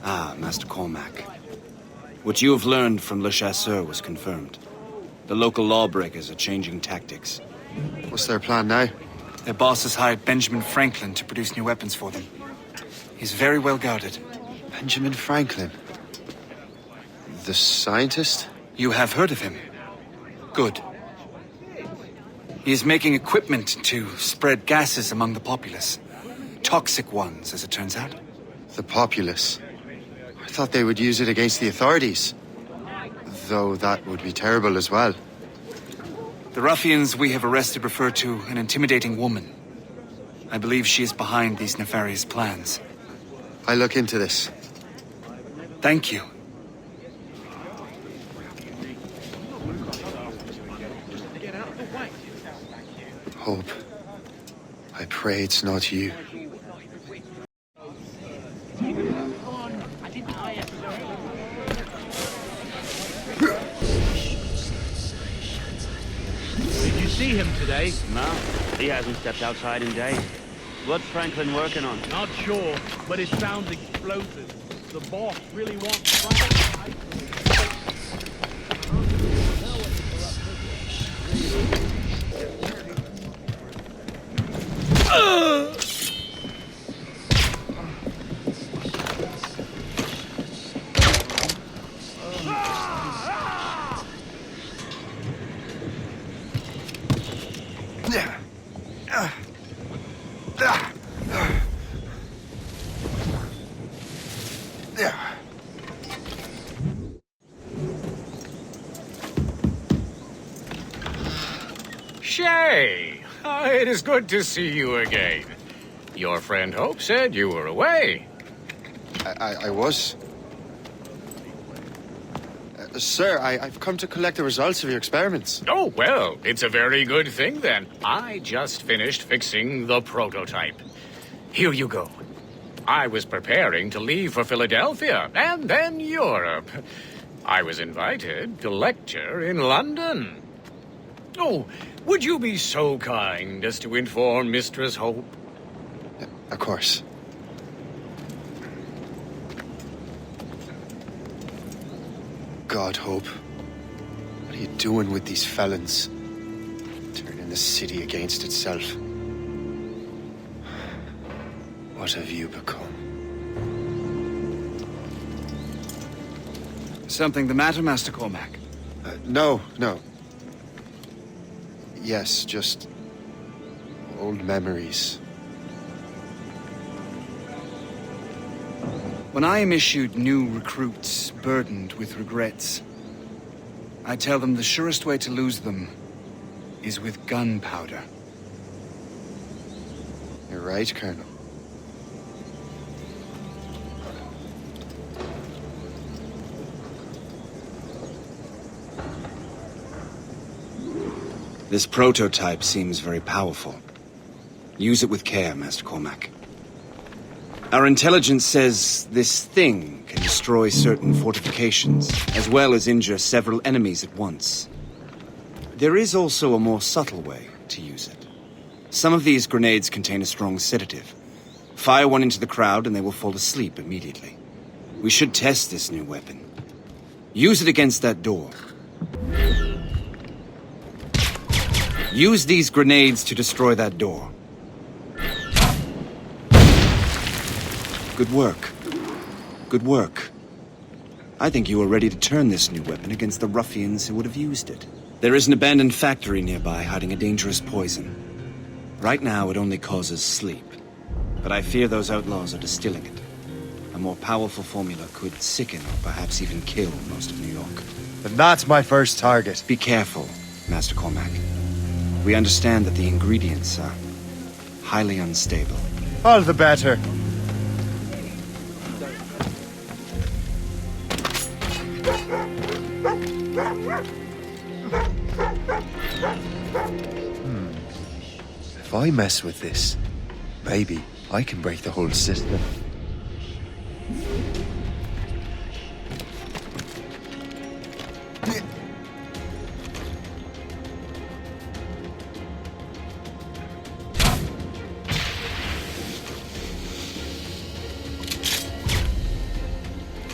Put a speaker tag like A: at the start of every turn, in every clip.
A: Ah, Master Cormac. What you have learned from Le Chasseur was confirmed. The local lawbreakers are changing tactics.
B: What's their plan now?
C: Their boss has hired Benjamin Franklin to produce new weapons for them. He's very well guarded.
B: Benjamin Franklin? The scientist?
C: You have heard of him? Good. He is making equipment to spread gases among the populace. Toxic ones, as it turns out.
B: The populace? I thought they would use it against the authorities. Though that would be terrible as well.
C: The ruffians we have arrested refer to an intimidating woman. I believe she is behind these nefarious plans.
B: I'll look into this.
C: Thank you.
B: Hope. I pray it's not you.
D: Did you see him today?
E: No, he hasn't stepped outside in days. What's Franklin working on?
D: Not sure, but it sounds explosive. The boss really wants Franklin.
F: Shay, it is good to see you again. Your friend Hope said you were away.
B: I was. Sir, I've come to collect the results of your experiments.
F: Oh, well, it's a very good thing then. I just finished fixing the prototype. Here you go. I was preparing to leave for Philadelphia and then Europe. I was invited to lecture in London. Oh, would you be so kind as to inform Mistress Hope?
B: Of course. God, Hope. What are you doing with these felons? Turning the city against itself. What have you become?
C: Something the matter, Master Cormac?
B: No. Yes, just old memories.
C: When I am issued new recruits burdened with regrets, I tell them the surest way to lose them is with gunpowder.
B: You're right, Colonel.
A: This prototype seems very powerful. Use it with care, Master Cormac. Our intelligence says this thing can destroy certain fortifications, as well as injure several enemies at once. There is also a more subtle way to use it. Some of these grenades contain a strong sedative. Fire one into the crowd and they will fall asleep immediately. We should test this new weapon. Use it against that door. Use these grenades to destroy that door. Good work. Good work. I think you are ready to turn this new weapon against the ruffians who would have used it. There is an abandoned factory nearby hiding a dangerous poison. Right now, it only causes sleep. But I fear those outlaws are distilling it. A more powerful formula could sicken or perhaps even kill most of New York.
B: Then that's my first target.
A: Be careful, Master Cormac. We understand that the ingredients are highly unstable.
B: All the better. If I mess with this, maybe I can break the whole system.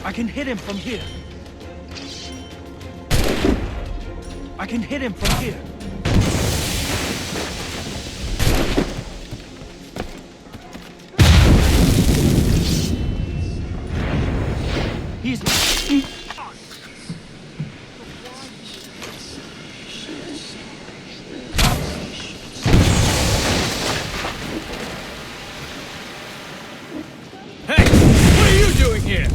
D: I can hit him from here. I can hit him from here. He's...
C: Hey! What are you doing here?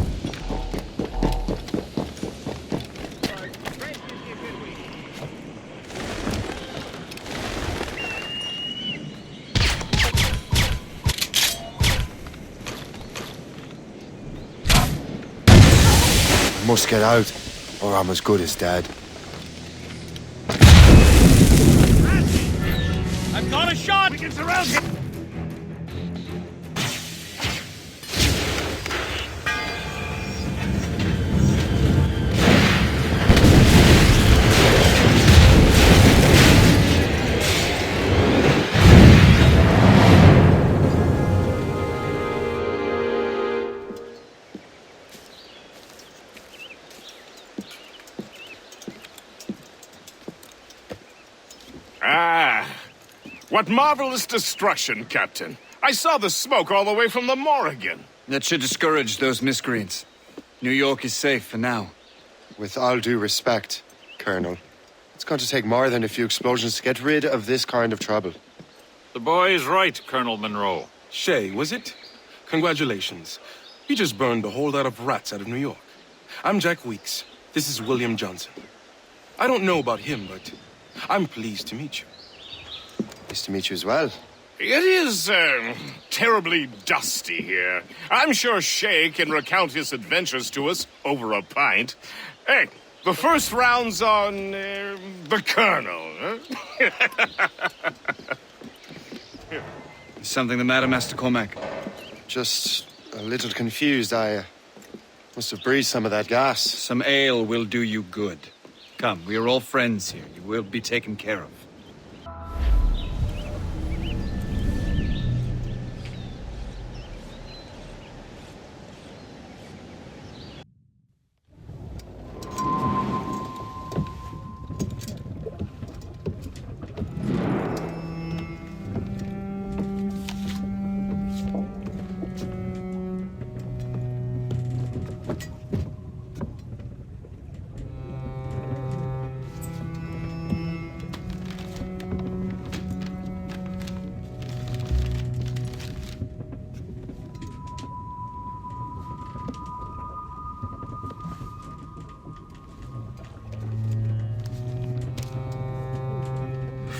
B: I must get out, or I'm as good as dead.
D: I've got a shot! We can surround him!
G: Ah, what marvelous destruction, Captain. I saw the smoke all the way from the Morrigan.
C: That should discourage those miscreants. New York is safe for now.
B: With all due respect, Colonel, it's going to take more than a few explosions to get rid of this kind of trouble.
H: The boy is right, Colonel Monroe.
I: Shay, was it? Congratulations. You just burned a whole lot of rats out of New York. I'm Jack Weeks. This is William Johnson. I don't know about him, but I'm pleased to meet you.
B: Nice to meet you as well.
G: It is, terribly dusty here. I'm sure Shay can recount his adventures to us over a pint. Hey, the first round's on, the Colonel, huh?
C: Is something the matter, Master Cormac?
B: Just a little confused. I must have breathed some of that gas.
C: Some ale will do you good. Come, we are all friends here. You will be taken care of.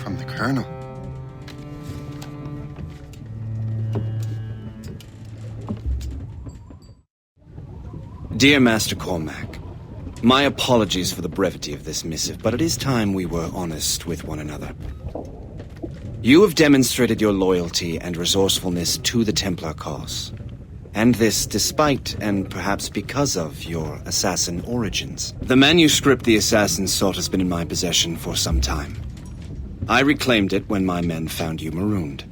B: From the Colonel.
A: Dear Master Cormac, my apologies for the brevity of this missive, but it is time we were honest with one another. You have demonstrated your loyalty and resourcefulness to the Templar cause. And this despite, and perhaps because of, your assassin origins. The manuscript the assassin sought has been in my possession for some time. I reclaimed it when my men found you marooned.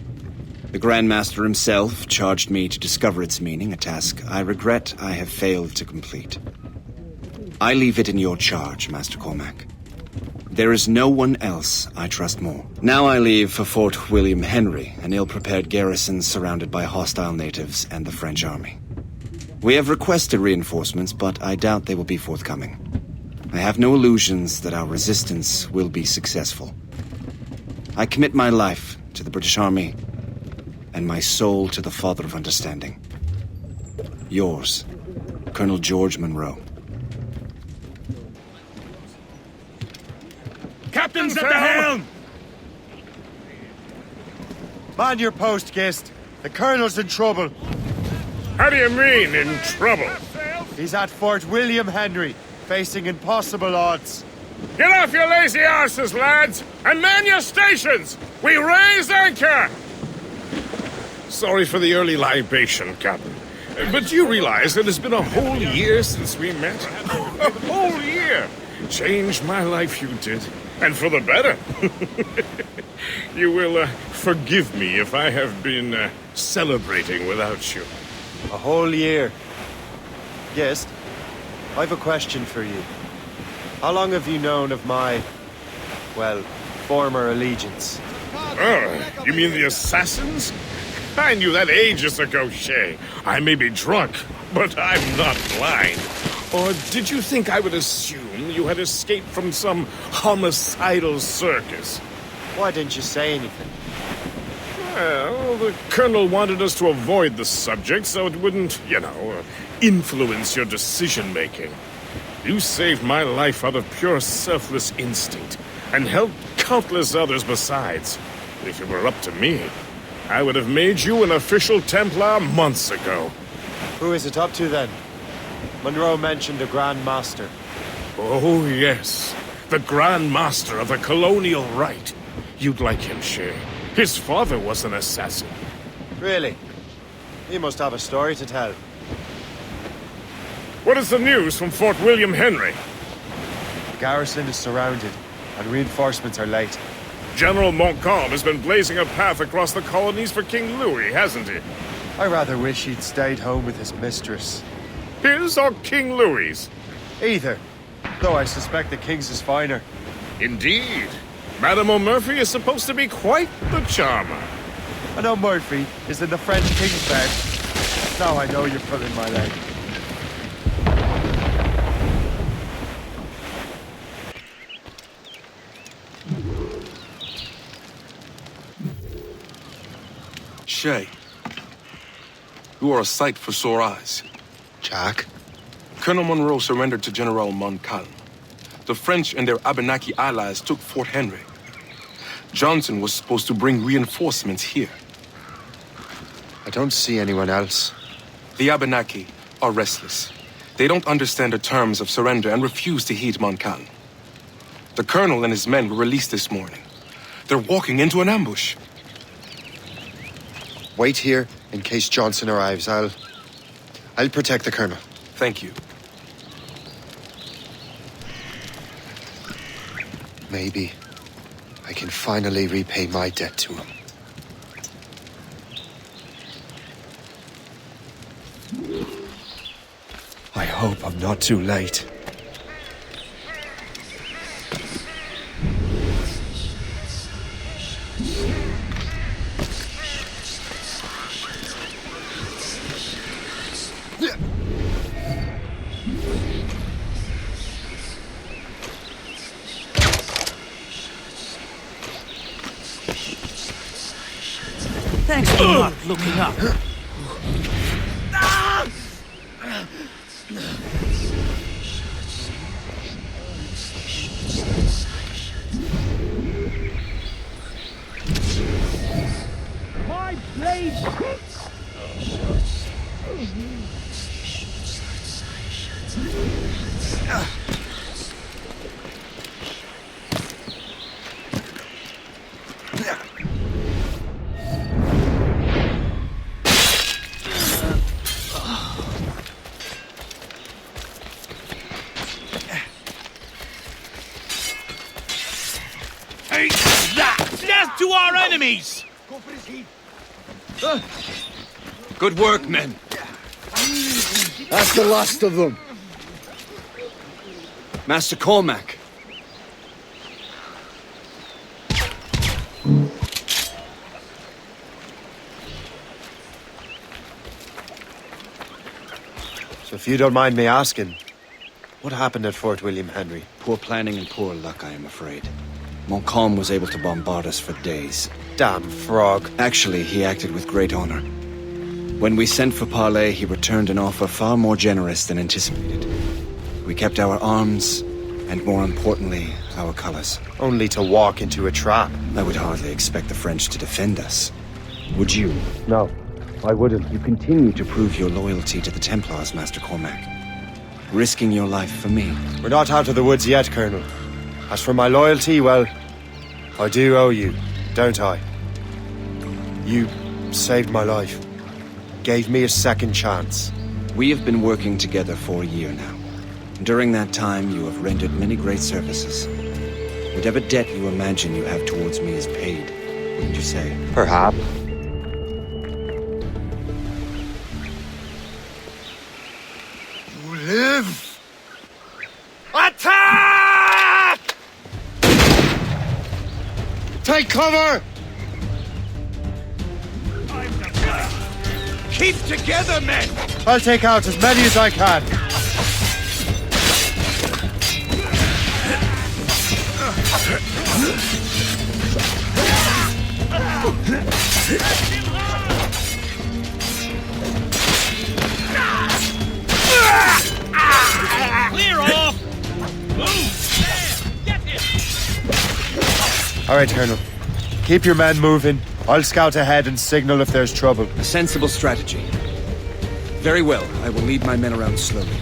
A: The Grand Master himself charged me to discover its meaning, a task I regret I have failed to complete. I leave it in your charge, Master Cormac. There is no one else I trust more. Now I leave for Fort William Henry, an ill-prepared garrison surrounded by hostile natives and the French army. We have requested reinforcements, but I doubt they will be forthcoming. I have no illusions that our resistance will be successful. I commit my life to the British Army and my soul to the Father of Understanding. Yours, Colonel George Monroe.
G: Captain's at the helm!
B: Man your post, Gist. The Colonel's in trouble.
G: How do you mean, in trouble?
B: He's at Fort William Henry, facing impossible odds.
G: Get off your lazy arses, lads, and man your stations! We raise anchor! Sorry for the early libation, Captain. But you realize it has been a whole year since we met? A whole year! Changed my life, you did. And for the better. You will forgive me if I have been celebrating without you.
B: A whole year. Yes, I've a question for you. How long have you known of my, well, former allegiance?
G: Oh, you mean the assassins? I knew that ages ago, Shay. I may be drunk, but I'm not blind. Or did you think I would assume you had escaped from some homicidal circus?
B: Why didn't you say anything?
G: Well, the Colonel wanted us to avoid the subject so it wouldn't, influence your decision-making. You saved my life out of pure selfless instinct, and helped countless others besides. If it were up to me, I would have made you an official Templar months ago.
B: Who is it up to then? Monroe mentioned a Grand Master.
G: Oh, yes. The Grand Master of the Colonial Rite. You'd like him, Shay. His father was an assassin.
B: Really? He must have a story to tell.
G: What is the news from Fort William Henry?
B: The garrison is surrounded, and reinforcements are late.
G: General Montcalm has been blazing a path across the colonies for King Louis, hasn't he?
B: I rather wish he'd stayed home with his mistress.
G: His or King Louis's?
B: Either, though I suspect the king's is finer.
G: Indeed. Madame O'Murphy is supposed to be quite the charmer.
B: I know Murphy is in the French king's bed. Now I know you're pulling my leg.
I: Shay, you are a sight for sore eyes.
B: Jack?
I: Colonel Monroe surrendered to General Montcalm. The French and their Abenaki allies took Fort Henry. Johnson was supposed to bring reinforcements here.
B: I don't see anyone else.
I: The Abenaki are restless. They don't understand the terms of surrender and refuse to heed Montcalm. The colonel and his men were released this morning. They're walking into an ambush.
B: Wait here in case Johnson arrives. I'll protect the colonel.
I: Thank you.
B: Maybe I can finally repay my debt to him. I hope I'm not too late.
J: Thanks for not looking up.
D: My blade!
J: Death to our enemies!
A: Good work, men.
B: That's the last of them.
A: Master Cormac.
B: So if you don't mind me asking, what happened at Fort William Henry?
A: Poor planning and poor luck, I am afraid. Montcalm was able to bombard us for days.
B: Damn frog.
A: Actually, he acted with great honor. When we sent for parley, he returned an offer far more generous than anticipated. We kept our arms, and more importantly, our colors.
B: Only to walk into a trap.
A: I would hardly expect the French to defend us. Would you?
B: No, I wouldn't.
A: You continue to prove your loyalty to the Templars, Master Cormac. Risking your life for me.
B: We're not out of the woods yet, Colonel. As for my loyalty, well, I do owe you, don't I? You saved my life. Gave me a second chance.
A: We have been working together for a year now. During that time, you have rendered many great services. Whatever debt you imagine you have towards me is paid, wouldn't you say?
B: Perhaps.
G: You live?
B: Take cover!
J: Keep together, men!
B: I'll take out as many as I can.
J: Clear off! Move! There! Get him!
B: All right, Colonel. Keep your men moving. I'll scout ahead and signal if there's trouble.
A: A sensible strategy. Very well. I will lead my men around slowly.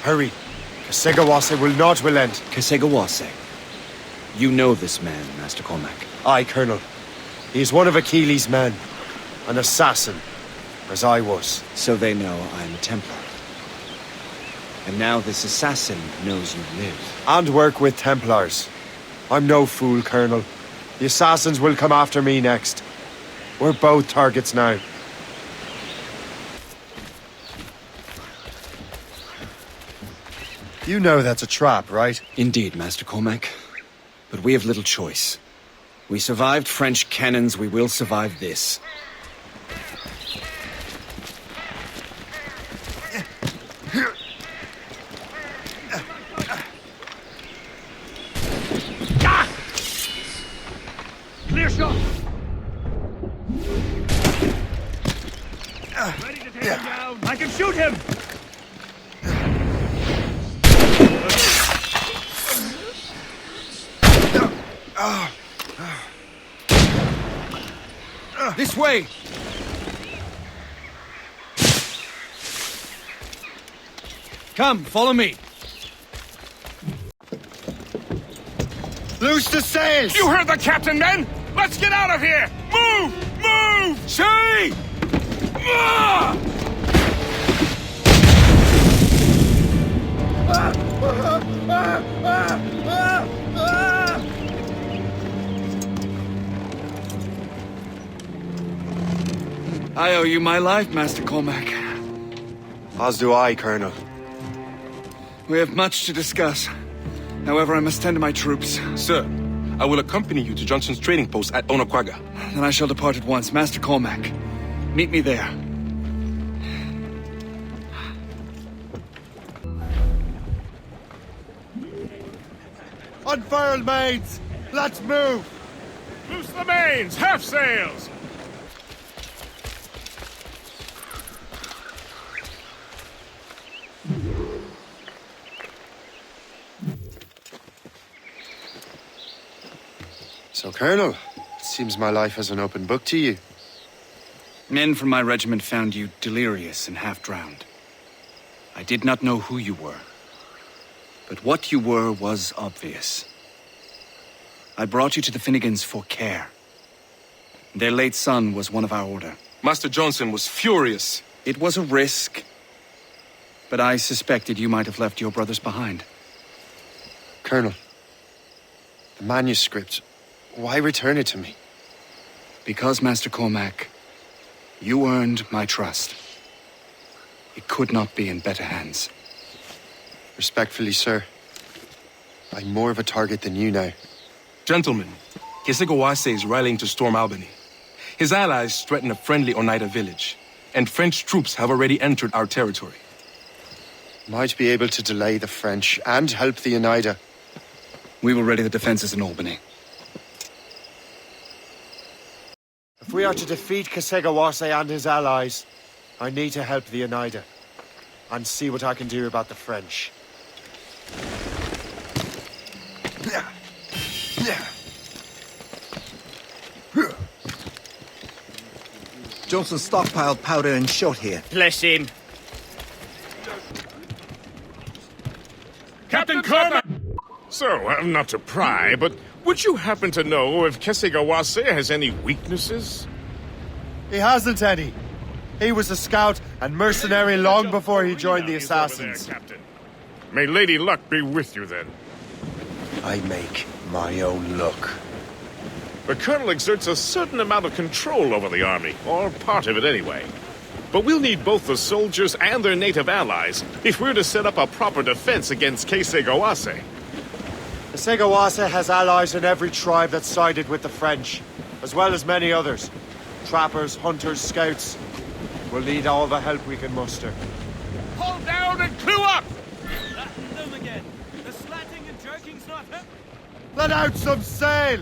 B: Hurry. Kasegawase will not relent.
A: Kasegawase. You know this man, Master Cormac.
B: Aye, Colonel. He is one of Achilles' men. An assassin, as I was.
A: So they know I'm a Templar. And now this assassin knows you live.
B: And work with Templars. I'm no fool, Colonel. The assassins will come after me next. We're both targets now. You know that's a trap, right?
A: Indeed, Master Cormac. But we have little choice. We survived French cannons, we will survive this.
J: Clear shot! Ready to take him down! I can shoot him!
A: This way! Come, follow me.
B: Loose the sails!
G: You heard the captain, men! Let's get out of here! Move! Move!
J: See!
G: Ah!
C: I owe you my life, Master Cormac.
B: As do I, Colonel.
C: We have much to discuss. However, I must tend to my troops.
I: Sir, I will accompany you to Johnson's trading post at Onakwaga.
C: Then I shall depart at once. Master Cormac, meet me there.
B: Unfurl, mates! Let's move!
G: Loose the mains! Half sails!
B: So, Colonel, it seems my life is an open book to you.
C: Men from my regiment found you delirious and half-drowned. I did not know who you were. But what you were was obvious. I brought you to the Finnegans for care. Their late son was one of our order.
I: Master Johnson was furious.
C: It was a risk, but I suspected you might have left your brothers behind.
B: Colonel, the manuscript, why return it to me?
C: Because, Master Cormac, you earned my trust. It could not be in better hands.
B: Respectfully, sir, I'm more of a target than you now.
I: Gentlemen, Kesekawase is rallying to storm Albany. His allies threaten a friendly Oneida village, and French troops have already entered our territory.
B: Might be able to delay the French and help the Oneida.
C: We will ready the defenses in Albany.
B: If we are to defeat Kesegawase and his allies, I need to help the Oneida and see what I can do about the French.
K: Johnson stockpiled powder and shot here.
E: Bless him.
G: Captain Cormac! So, not to pry, but would you happen to know if Kesegawase has any weaknesses?
B: He hasn't any. He was a scout and mercenary long before he joined the assassins.
G: Captain. May Lady Luck be with you then.
B: I make my own luck.
G: The Colonel exerts a certain amount of control over the army, or part of it anyway. But we'll need both the soldiers and their native allies if we're to set up a proper defense against Kesegawase.
B: Kesegawase has allies in every tribe that sided with the French, as well as many others. Trappers, hunters, scouts. We'll need all the help we can muster.
G: Hold down and clue up!
J: Them again. The slatting and jerking's not happening.
B: Let out some sail!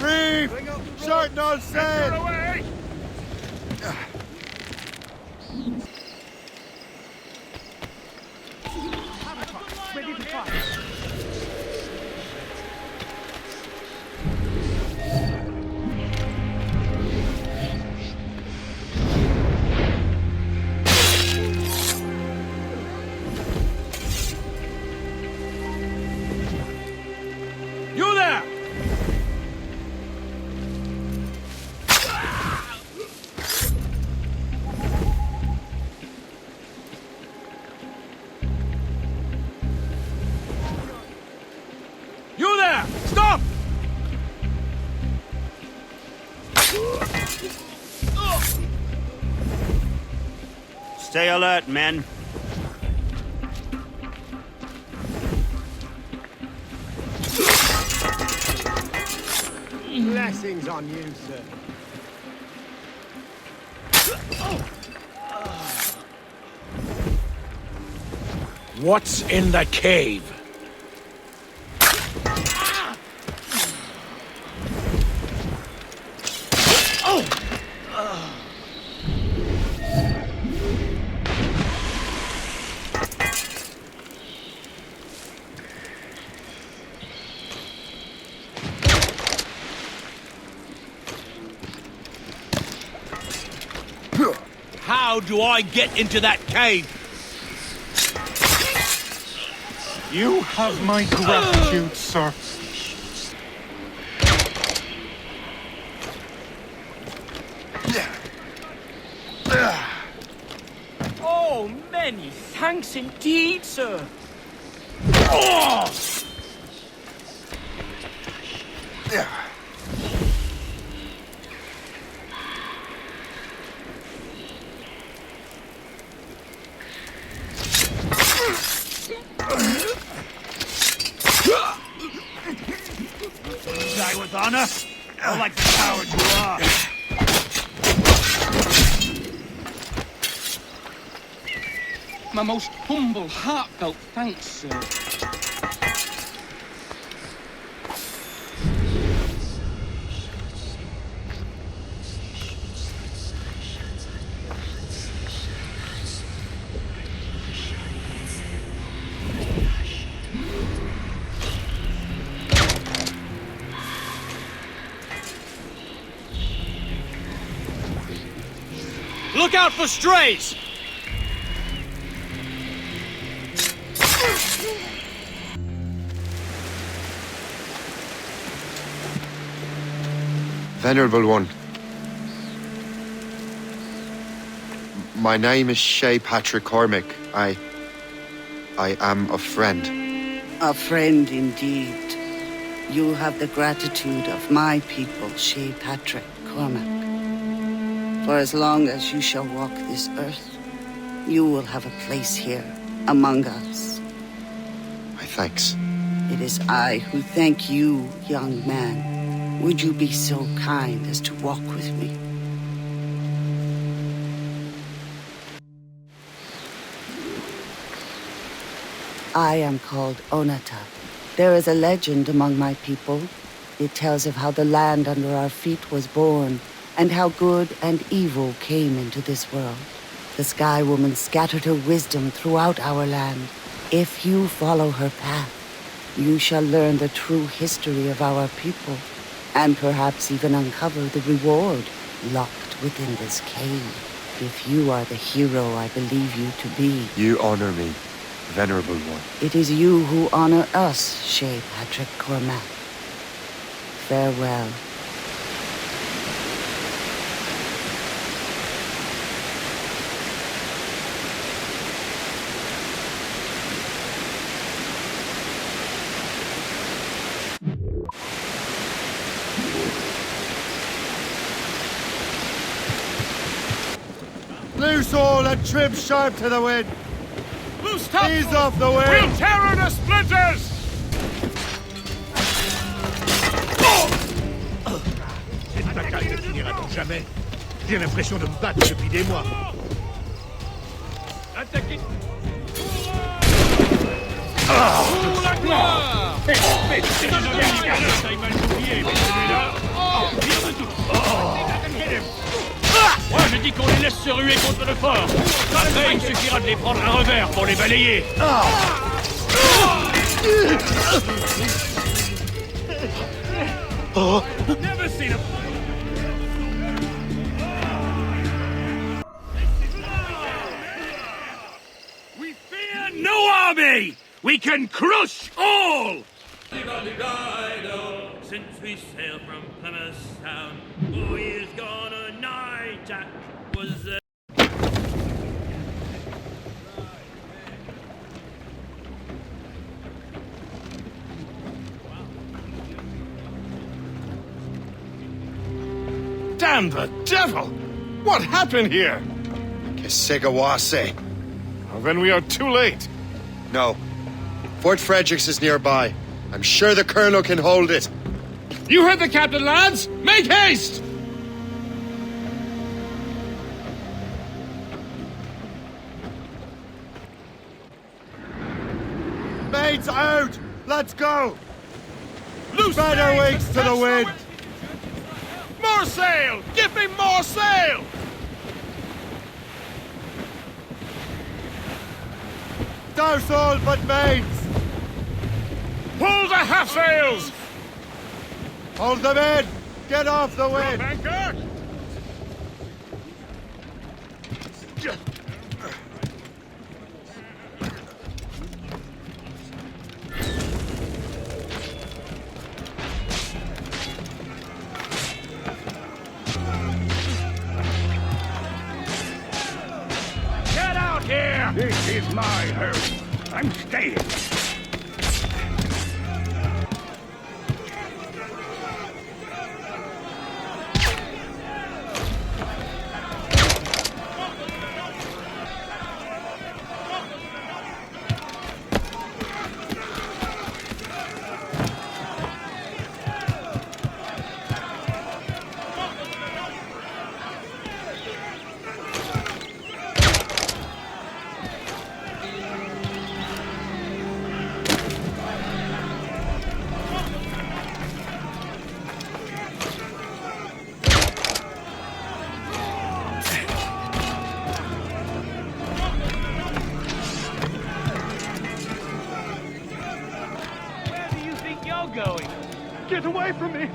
B: Reef! Shorten all sail!
G: Away!
J: Ready to fire.
D: You there! You there! Stop!
E: Stay alert, men.
B: Blessings on you, sir.
J: What's in the cave? How do I get into that cave?
L: You have my gratitude, sir.
J: Oh, many thanks indeed, sir. Die with honor, or like the coward you are.
M: My most humble, heartfelt thanks, sir.
J: Look out for strays!
B: Venerable one, My name is Shay Patrick Cormac. I am a friend.
N: A friend indeed. You have the gratitude of my people, Shay Patrick Cormac. For as long as you shall walk this earth, you will have a place here among us.
B: My thanks.
N: It is I who thank you, young man. Would you be so kind as to walk with me? I am called Onata. There is a legend among my people. It tells of how the land under our feet was born, and how good and evil came into this world. The Sky Woman scattered her wisdom throughout our land. If you follow her path, you shall learn the true history of our people, and perhaps even uncover the reward locked within this cave. If you are the hero I believe you to be.
B: You honor me, Venerable One.
N: It is you who honor us, Shay Patrick Cormac. Farewell.
B: Loose all and trim sharp to the wind.
G: Loose top!
B: Ease off the wind!
G: We'll tear her to splinters!
O: Cette bataille ne finira donc jamais. J'ai l'impression de me battre depuis des mois.
D: Attaquez!
O: Pour la gloire!
D: C'est un taille mal oublié, mais celui-là... Pire de tout! Moi, je dis qu'on les laisse se ruer contre le fort. Après, il suffira de les prendre à revers pour les balayer.
O: Never seen a...
D: We fear no army! We can crush all!
J: Since we sailed from Plymouth Sound, 4 years gone a night, Jack was there.
G: Damn the devil! What happened here?
B: Kesigawase.
G: Well, then we are too late.
B: No. Fort Fredericks is nearby. I'm sure the Colonel can hold it.
G: You heard the captain, lads! Make haste!
B: Mates out! Let's go!
G: Loose
B: Better
G: sails
B: wings
G: and
B: to the
G: catch
B: wind!
G: More sail! Give me more sail!
B: Douse all but mates!
G: Pull the half sails!
B: Hold them in! Get off the wind!
G: Anchor!
D: Get out here!
O: This is my home. I'm staying.
D: Going. Get away from me!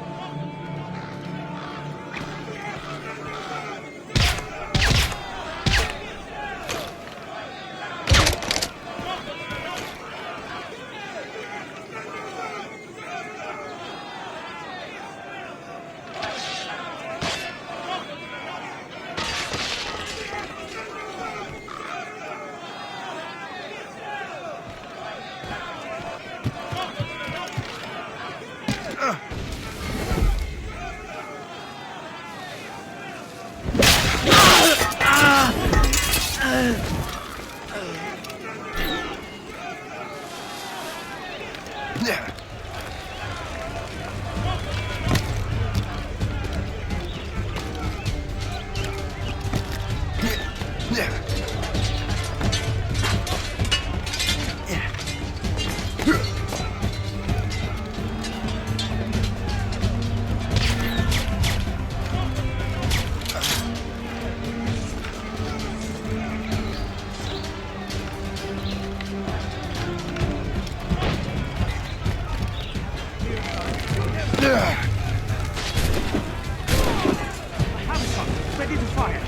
D: Ready to fire.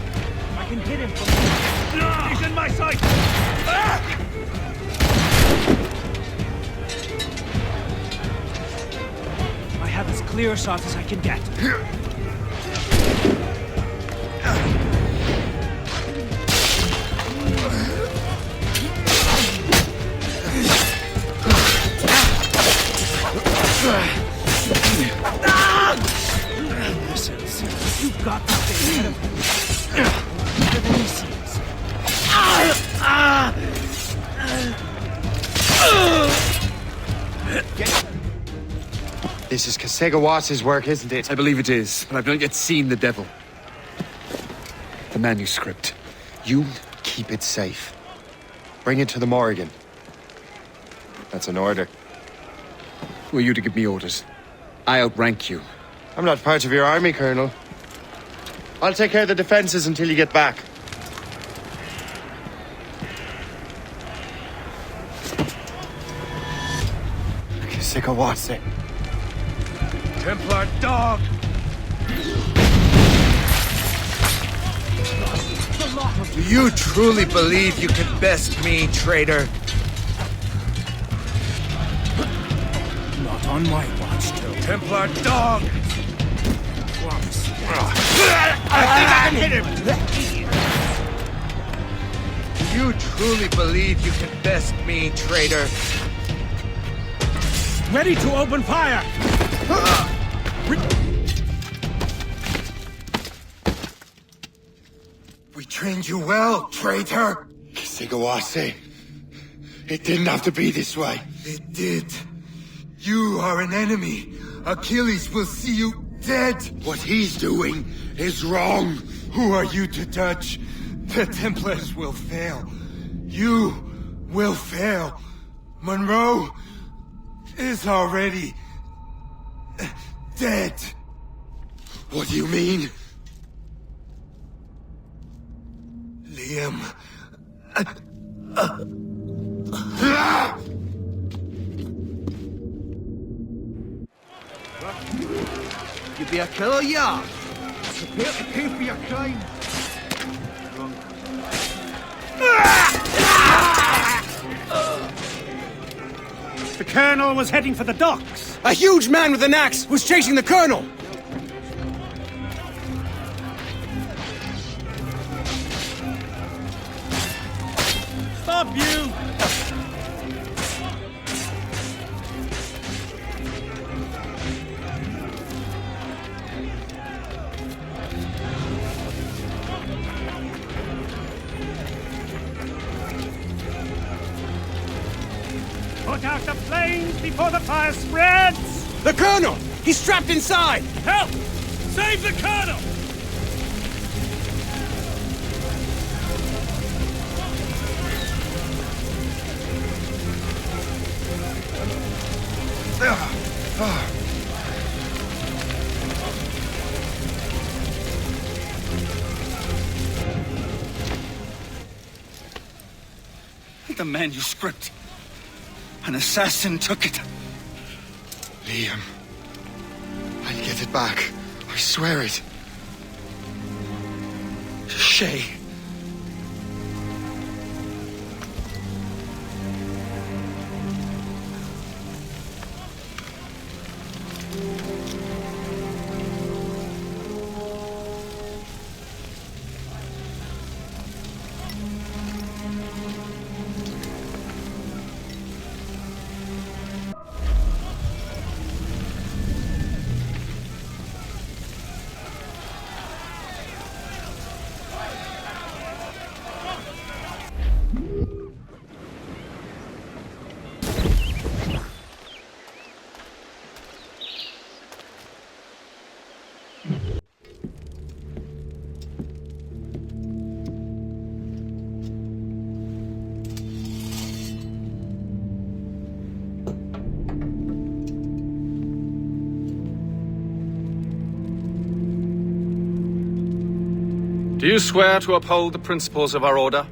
D: I can hit him from... He's in my sight! I have as clear a shot as I can get. You've got to stay ahead of him. Better than he sees.
B: This is Kasegawas's work, isn't it?
C: I believe it is, but I've not yet seen the devil. The manuscript.
B: You keep it safe. Bring it to the Morrigan. That's an order.
C: Who are you to give me orders? I outrank you.
B: I'm not part of your army, Colonel. I'll take care of the defenses until you get back. Kasegawase.
O: Templar dog!
K: Do you truly believe you can best me, traitor?
D: Not on my watch, Joe.
K: Templar dog!
O: I think I can hit him!
K: Do you truly believe you can best me, traitor?
D: Ready to open fire!
K: We trained you well, traitor!
B: Kasegawase. It didn't have to be this way.
K: It did. You are an enemy. Achilles will see you dead.
B: What he's doing is wrong.
K: Who are you to judge? The Templars will fail. You will fail. Monroe is already dead.
B: What do you mean?
K: Liam. You be a killer, yeah? Prepare to pay for your crime.
D: The Colonel was heading for the docks.
C: A huge man with an axe was chasing the Colonel!
D: Stop you! Put out the flames before the fire spreads!
C: The Colonel! He's trapped inside!
D: Help! Save the Colonel!
C: The manuscript. An assassin took it.
B: Liam. I'll get it back. I swear it.
C: Shay.
H: Do you swear to uphold the principles of our order?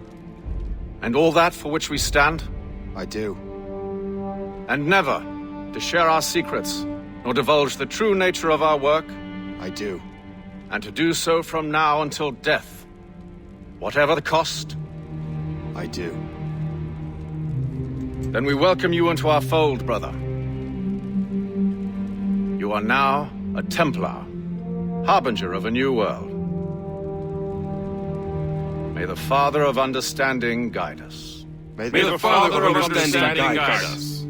H: And all that for which we stand?
B: I do.
H: And never to share our secrets, nor divulge the true nature of our work?
B: I do.
H: And to do so from now until death, whatever the cost?
B: I do.
H: Then we welcome you into our fold, brother. You are now a Templar, harbinger of a new world. May the Father of Understanding guide us.
I: May the Father of Understanding guide us.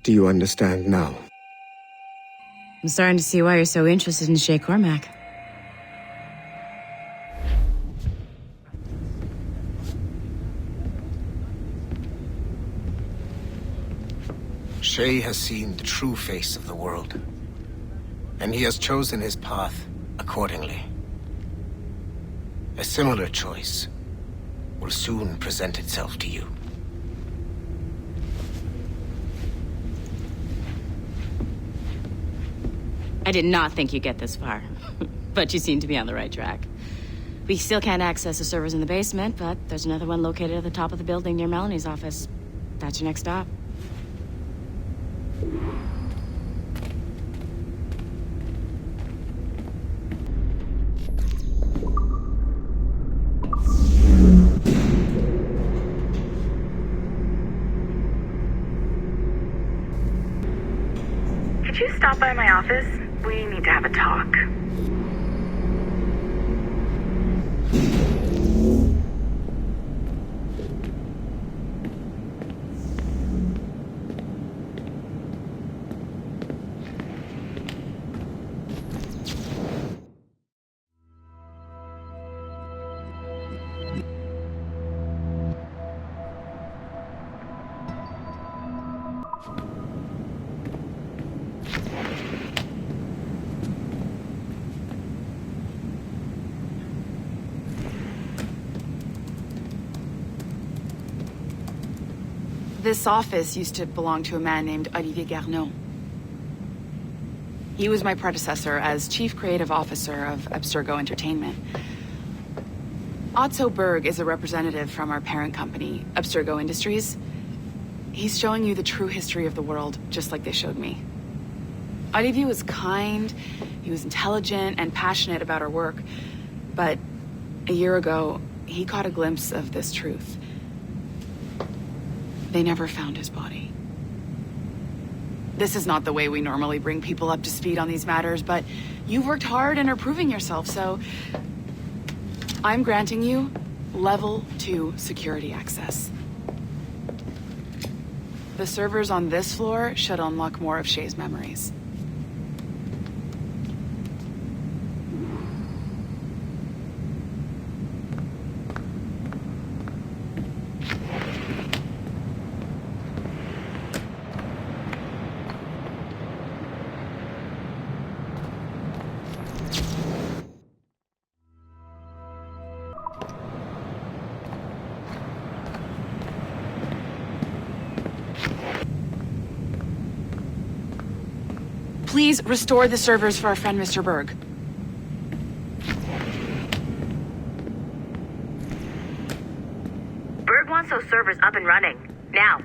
B: Do you understand now?
P: I'm starting to see why you're so interested in Shay Cormac.
Q: Shay has seen the true face of the world, and he has chosen his path accordingly. A similar choice will soon present itself to you.
P: I did not think you'd get this far, but you seem to be on the right track. We still can't access the servers in the basement, but there's another one located at the top of the building near Melanie's office. That's your next stop.
R: Could you stop by my office? We need to have a talk.
S: This office used to belong to a man named Olivier Garneau. He was my predecessor as Chief Creative Officer of Abstergo Entertainment. Otto Berg is a representative from our parent company, Abstergo Industries. He's showing you the true history of the world, just like they showed me. Olivier was kind, he was intelligent and passionate about our work, but a year ago, he caught a glimpse of this truth. They never found his body. This is not the way we normally bring people up to speed on these matters, but you've worked hard and are proving yourself, so I'm granting you level 2 security access. The servers on this floor should unlock more of Shay's memories. Please restore the servers for our friend Mr. Berg.
R: Berg wants those servers up and running. Now.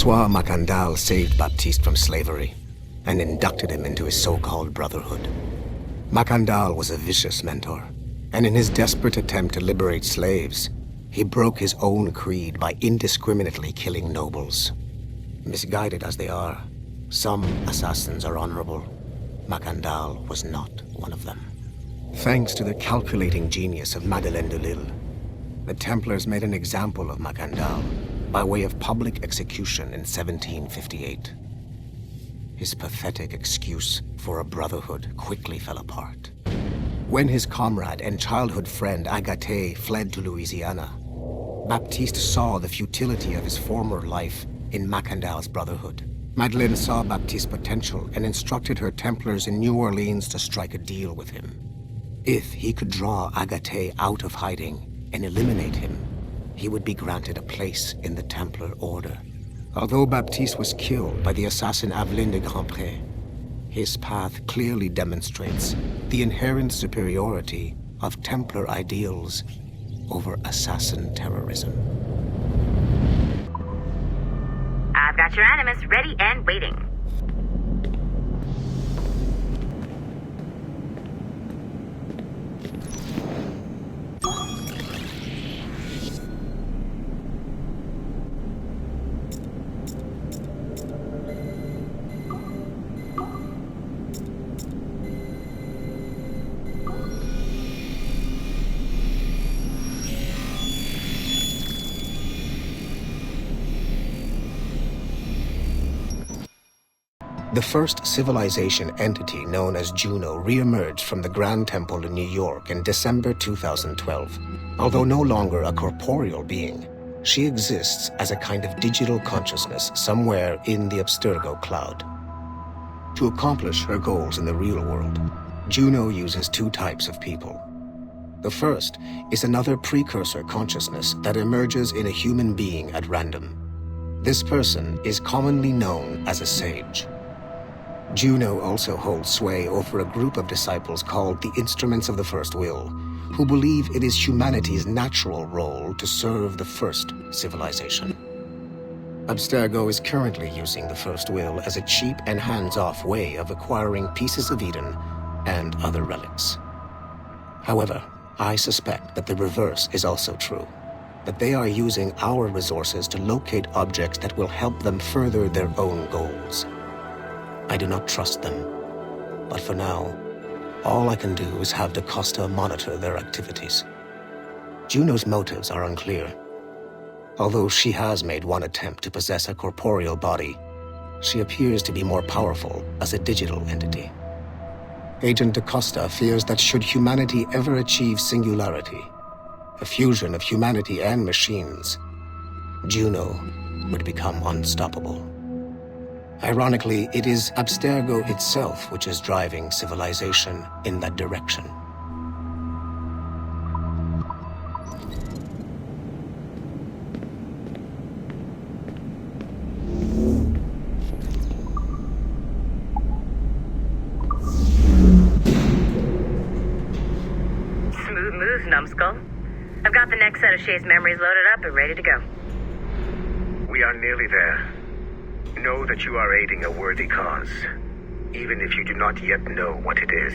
Q: Francois Macandal saved Baptiste from slavery and inducted him into his so-called brotherhood. Macandal was a vicious mentor, and in his desperate attempt to liberate slaves, He broke his own creed by indiscriminately killing nobles. Misguided as they are, some assassins are honorable. Macandal was not one of them. Thanks to the calculating genius of Madeleine de Lille, the Templars made an example of Macandal by way of public execution in 1758. His pathetic excuse for a brotherhood quickly fell apart. When his comrade and childhood friend Agathe fled to Louisiana, Baptiste saw the futility of his former life in Macandal's brotherhood. Madeleine saw Baptiste's potential and instructed her Templars in New Orleans to strike a deal with him. If he could draw Agathe out of hiding and eliminate him, he would be granted a place in the Templar Order. Although Baptiste was killed by the assassin Aveline de Grandpré, his path clearly demonstrates the inherent superiority of Templar ideals over assassin terrorism.
R: I've got your animus ready and waiting.
Q: The first civilization entity known as Juno re-emerged from the Grand Temple in New York in December 2012. Although no longer a corporeal being, she exists as a kind of digital consciousness somewhere in the Abstergo cloud. To accomplish her goals in the real world, Juno uses two types of people. The first is another precursor consciousness that emerges in a human being at random. This person is commonly known as a sage. Juno also holds sway over a group of disciples called the Instruments of the First Will, who believe it is humanity's natural role to serve the first civilization. Abstergo is currently using the First Will as a cheap and hands-off way of acquiring pieces of Eden and other relics. However, I suspect that the reverse is also true, that they are using our resources to locate objects that will help them further their own goals. I do not trust them, but for now, all I can do is have DaCosta monitor their activities. Juno's motives are unclear. Although she has made one attempt to possess a corporeal body, she appears to be more powerful as a digital entity. Agent DaCosta fears that should humanity ever achieve singularity, a fusion of humanity and machines, Juno would become unstoppable. Ironically, it is Abstergo itself which is driving civilization in that direction.
R: Smooth moves, numbskull. I've got the next set of Shay's memories loaded up and ready to go.
T: We are nearly there. Know that you are aiding a worthy cause, even if you do not yet know what it is.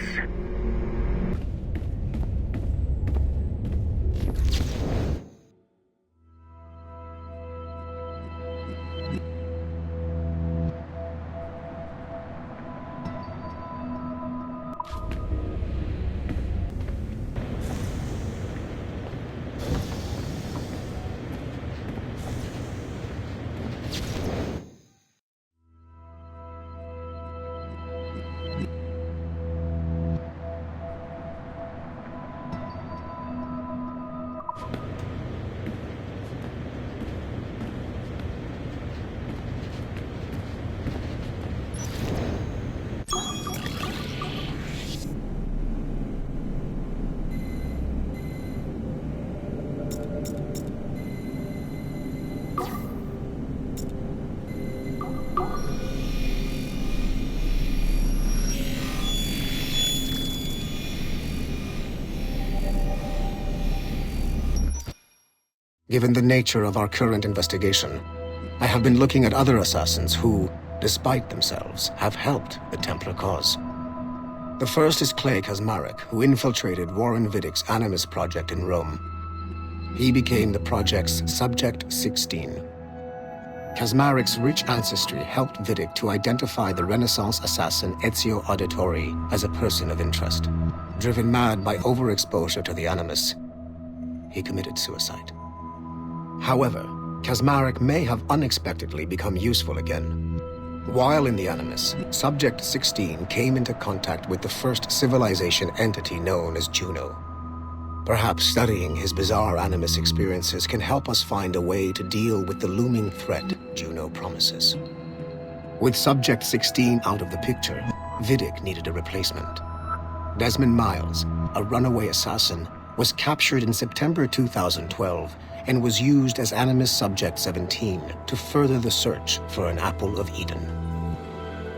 Q: Given the nature of our current investigation, I have been looking at other assassins who, despite themselves, have helped the Templar cause. The first is Clay Kazmarek, who infiltrated Warren Vidick's Animus project in Rome. He became the project's Subject 16. Kazmarik's rich ancestry helped Vidic to identify the Renaissance assassin Ezio Auditore as a person of interest. Driven mad by overexposure to the Animus, he committed suicide. However, Kazmarik may have unexpectedly become useful again. While in the Animus, Subject 16 came into contact with the first civilization entity known as Juno. Perhaps studying his bizarre Animus experiences can help us find a way to deal with the looming threat Juno promises. With Subject 16 out of the picture, Vidic needed a replacement. Desmond Miles, a runaway assassin, was captured in September 2012 and was used as Animus Subject 17 to further the search for an Apple of Eden.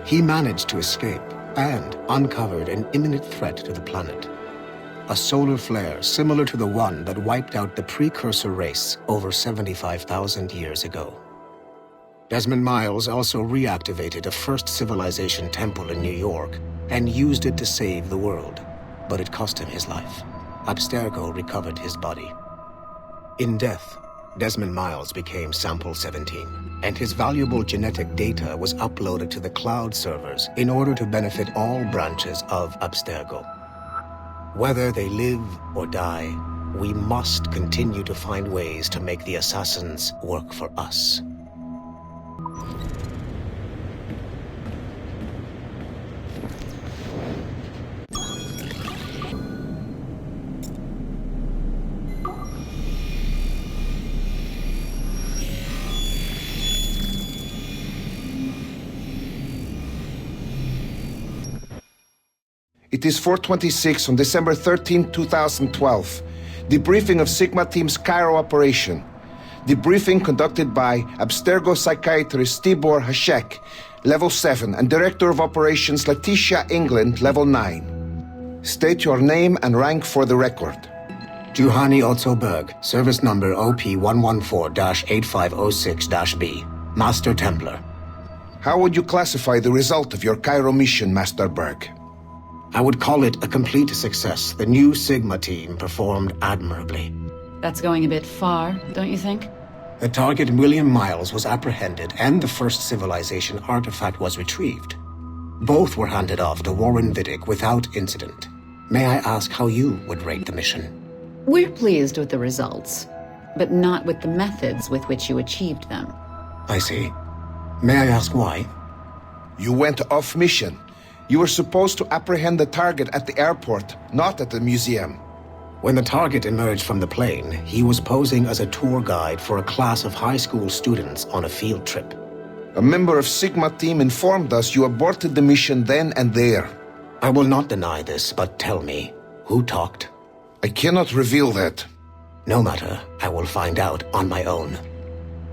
Q: He managed to escape and uncovered an imminent threat to the planet. A solar flare similar to the one that wiped out the precursor race over 75,000 years ago. Desmond Miles also reactivated a first civilization temple in New York and used it to save the world, but it cost him his life. Abstergo recovered his body. In death, Desmond Miles became Sample 17, and his valuable genetic data was uploaded to the cloud servers in order to benefit all branches of Abstergo. Whether they live or die, we must continue to find ways to make the assassins work for us.
U: It is 4:26 on December 13, 2012. Debriefing of Sigma Team's Cairo operation. Debriefing conducted by Abstergo psychiatrist Tibor Hashek, Level 7, and Director of Operations Letitia England, Level 9. State your name and rank for the record.
Q: Juhani Otsoberg, service number OP114-8506-B, Master Templar.
U: How would you classify the result of your Cairo mission, Master Berg?
Q: I would call it a complete success. The new Sigma team performed admirably.
V: That's going a bit far, don't you think?
Q: The target, William Miles, was apprehended and the first civilization artifact was retrieved. Both were handed off to Warren Vidic without incident. May I ask how you would rate the mission?
V: We're pleased with the results, but not with the methods with which you achieved them.
Q: I see. May I ask why?
U: You went off mission. You were supposed to apprehend the target at the airport, not at the museum.
Q: When the target emerged from the plane, he was posing as a tour guide for a class of high school students on a field trip.
U: A member of Sigma team informed us you aborted the mission then and there.
Q: I will not deny this, but tell me, who talked?
U: I cannot reveal that.
Q: No matter, I will find out on my own.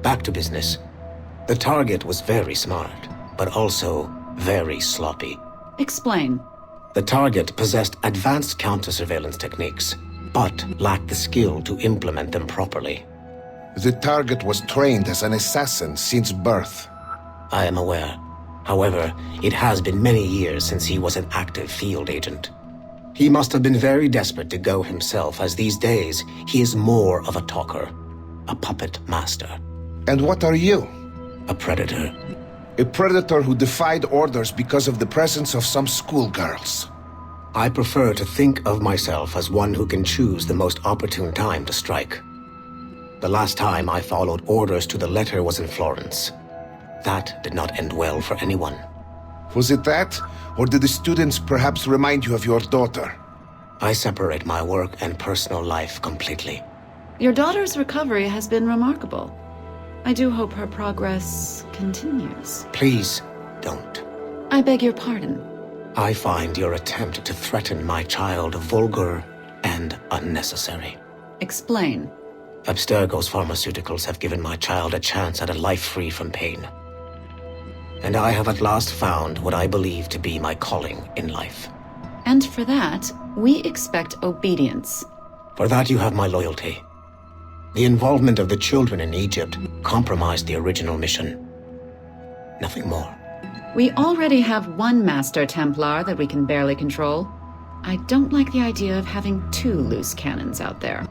Q: Back to business. The target was very smart, but also very sloppy.
V: Explain.
Q: The target possessed advanced counter-surveillance techniques, but lacked the skill to implement them properly.
U: The target was trained as an assassin since birth.
Q: I am aware. However, it has been many years since he was an active field agent. He must have been very desperate to go himself, as these days he is more of a talker, a puppet master.
U: And what are you?
Q: A predator.
U: A predator who defied orders because of the presence of some schoolgirls.
Q: I prefer to think of myself as one who can choose the most opportune time to strike. The last time I followed orders to the letter was in Florence. That did not end well for anyone.
U: Was it that? Or did the students perhaps remind you of your daughter?
Q: I separate my work and personal life completely.
V: Your daughter's recovery has been remarkable. I do hope her progress continues.
Q: Please, don't.
V: I beg your pardon.
Q: I find your attempt to threaten my child vulgar and unnecessary.
V: Explain.
Q: Abstergo's pharmaceuticals have given my child a chance at a life free from pain. And I have at last found what I believe to be my calling in life.
V: And for that, we expect obedience.
Q: For that you have my loyalty. The involvement of the children in Egypt compromised the original mission. Nothing more.
V: We already have one Master Templar that we can barely control. I don't like the idea of having two loose cannons out there.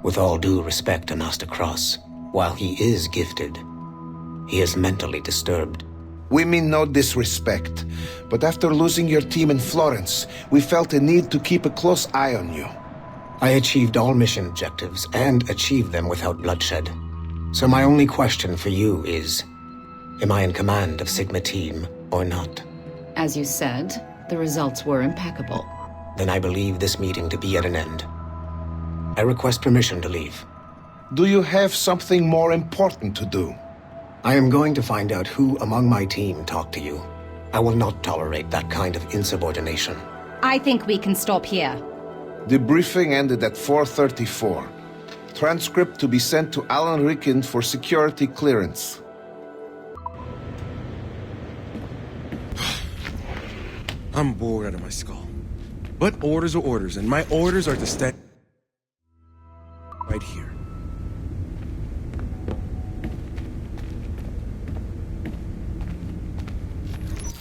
Q: With all due respect to Master Cross, while he is gifted, he is mentally disturbed.
U: We mean no disrespect, but after losing your team in Florence, we felt a need to keep a close eye on you.
Q: I achieved all mission objectives and achieved them without bloodshed. So my only question for you is, am I in command of Sigma Team or not?
V: As you said, the results were impeccable.
Q: Then I believe this meeting to be at an end. I request permission to leave.
U: Do you have something more important to do?
Q: I am going to find out who among my team talked to you. I will not tolerate that kind of insubordination.
A: I think we can stop here.
U: The briefing ended at 4:34. Transcript to be sent to Alan Ricken for security clearance.
I: I'm bored out of my skull. But orders are orders, and my orders are to stay...